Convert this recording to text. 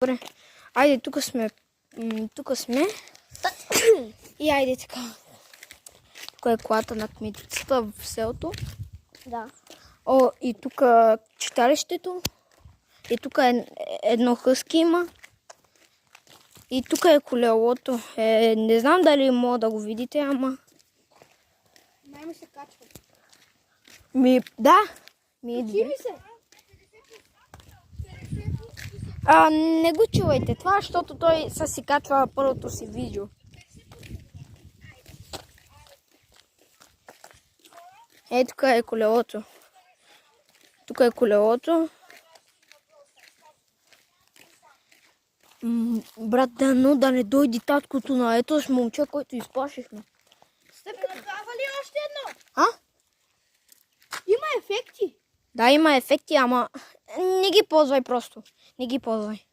Добре, айде, тук сме. И айде така. Тук е колата на кметицата в селото. Да. О, и тук читалището. И тук едно хъски има. И тук е колелото. Не знам дали мога да го видите, ама... Май ми се качва. Да. Ми се. Не го чувайте това, защото той си качва първото си видео. Тук е колелото. Брат, да не дойде таткото на ето с момче, който изплашихме. Стъпката. Дава ли още едно? Има ефекти. Да, има ефекти, ама не ги ползвай просто. Не ги ползвай.